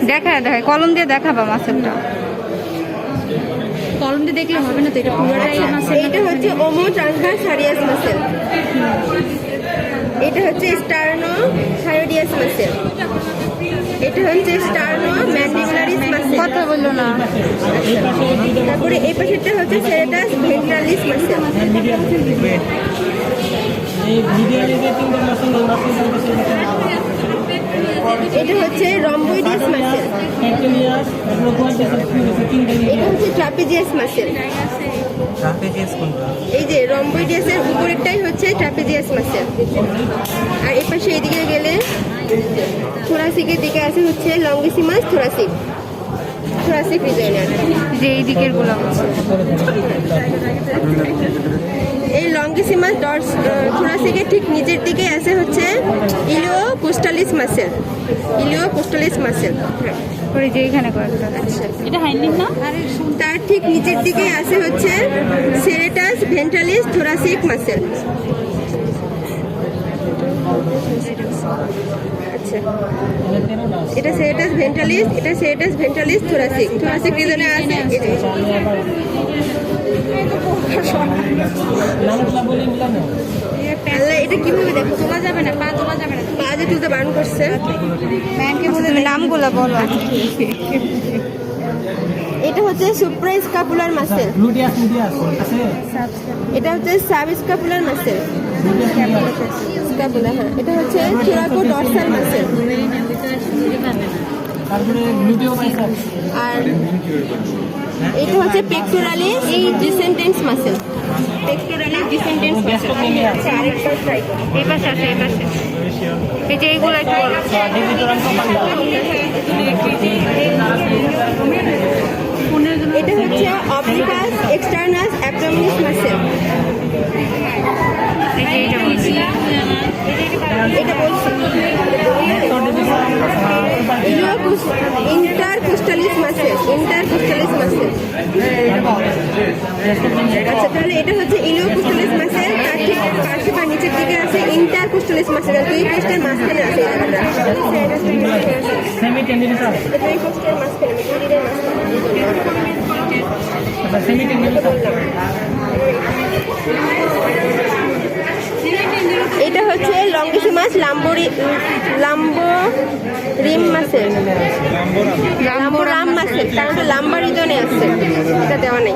দেখা কলম দিয়ে দেখাবা মাছেরটা। কলম দিয়ে দেখলে হবে না তো, এটা পুরোটাই মাছের। এইটা হচ্ছে ওমো ট্রান্সভার্স হারিয়াস মাসেল, এটা হচ্ছে স্টার্নো থাইরোডিয়াস মাসেল, এটা হচ্ছে স্টার্নো ম্যান্ডিবুলারিস মাসেল। কথা বললো না। তারপরে এই পাশেরটা হচ্ছে সেরেটাস ভেন্ট্রালিস মাসেল। এটা হচ্ছে রম্বয়েডিয়াস মাসেল, এটা হচ্ছে ট্রাপিজিয়াস মাসেল। এই যে রম্বয়েডিয়াসের উপরেরটাই হচ্ছে ট্রাপিজিয়াস মাসেল। আর এই পাশে এদিকে গেলে থোরাসিকের দিকে আছে হচ্ছে লঙ্গিসিমাস থোরাসিক, থোরাসিক রিজনের। যে এই দিকের গুলো এই লঙ্গিসিমাস থোরাসিকের ঠিক নিচের দিকে আছে হচ্ছে ইলিও কোস্টালিস মাসেল, ইলিও কোস্টালিস মাসেল। করে যে এখানে কয়েকটা। আচ্ছা, এটা হাইন্ডিং না? তার ঠিক নিচের দিকে আছে হচ্ছে সেরেটাস ভেন্ট্রালিস থোরাসিক মাসেল। আচ্ছা, এটা সেরেটাস ভেন্ট্রালিস, এটা সেরেটাস ভেন্ট্রালিস থোরাসিক, থোরাসিক রিজনে আছে। এই যে আল্লাহ, এটা কিভাবে দেখো? তোলা যাবে না, পা তোলা যাবে না। পা যে তুলতে বারণ করছে। ম্যামকে বলে নামগুলো বলো। এটা হচ্ছে সুপ্রাস্কাপুলার মাসেল, এটা হচ্ছে সাবস্কাপুলার মাসেল, স্ক্যাপুলা। হ্যাঁ, এটা হচ্ছে থোরাকো ডরসাল মাসেল। আর এটা হচ্ছে পেক্টোরালিস ডিসেন্ডেন্স মাসেল, পেক্টোরালিস ডিসেন্ডেন্স মাসেল। আচ্ছা, আরেকটা ট্রাই করো। এই পাশে আছে, এই পাশে। এই যে এইগুলো একটু বলো। এটা হচ্ছে অবলিকাস এক্সটার্নাস অ্যাবডোমিনিস মাসেল। এই যে এইটা বলছি। এটা বলছি ইন্টারকোস্টালিস মাসেল, ইন্টারকোস্টালিস মাসেল। আচ্ছা, তাহলে এটা হচ্ছে ইলিওকোস্টালিস মাসেল, তার ঠিক পাশে বা নিচের দিকে আছে ইন্টারকোস্টালিস মাসেল। দুই পোস্টের মাঝখানে আছে দুই পোস্টের মাঝখানে, দুই এটা হচ্ছে লঙ্গিসিমাস লাম্বোরিম মাসেল, লাম্বোরাম মাসেল, কারণ লাম্বার রিজনে আছে, এটা দেওয়া নেই।